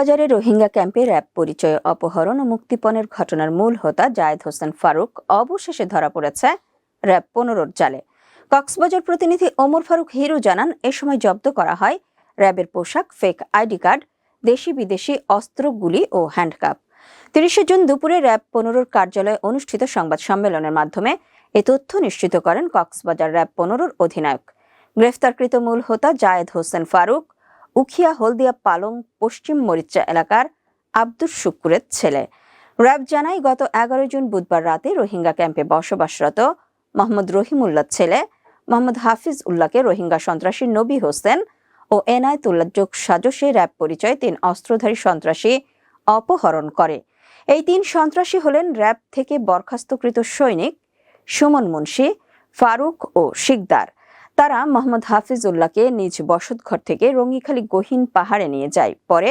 কক্সবাজারে রোহিঙ্গা ক্যাম্পে র্যাব পরিচয়ে অপহরণ ও মুক্তিপণের ঘটনার মূল হোতা জায়েদ হোসেন ফারুক অবশেষে ধরা পড়েছে র্যাব 15 জালে। কক্সবাজার প্রতিনিধি ওমর ফারুক হিরু জানান, এ সময় জব্দ করা হয় র্যাবের পোশাক, ফেক আইডি কার্ড, দেশি বিদেশি অস্ত্র, গুলি ও হ্যান্ডকাপ। 30 জুন দুপুরে র্যাব 15 কার্যালয়ে অনুষ্ঠিত সংবাদ সম্মেলনের মাধ্যমে এ তথ্য নিশ্চিত করেন কক্সবাজার র্যাব 15 অধিনায়ক। গ্রেফতারকৃত মূল হোতা জায়েদ হোসেন ফারুক উখিয়া হলদিয়া পালং পশ্চিম মরিচা এলাকার আব্দুর শুকুরের ছেলে। র্যাব জানায়, গত 11 জুন বুধবার রাতে রোহিঙ্গা ক্যাম্পে বসবাসরত মোহাম্মদ রহিমউল্লাহর ছেলে মোহাম্মদ হাফিজ উল্লাহকে রোহিঙ্গা সন্ত্রাসী নবী হোসেন ও এনায়েতুল্লাহ যোগ সাজসে র্যাব পরিচয় 3 অস্ত্রধারী সন্ত্রাসী অপহরণ করে। এই 3 সন্ত্রাসী হলেন র্যাব থেকে বরখাস্তকৃত সৈনিক সুমন মুন্সি, ফারুক ও শিকদার। তারা মোহাম্মদ হাফিজ উল্লাহকে নিজ বসতঘর থেকে রঙ্গিখালী গহীন পাহাড়ে নিয়ে যায়। পরে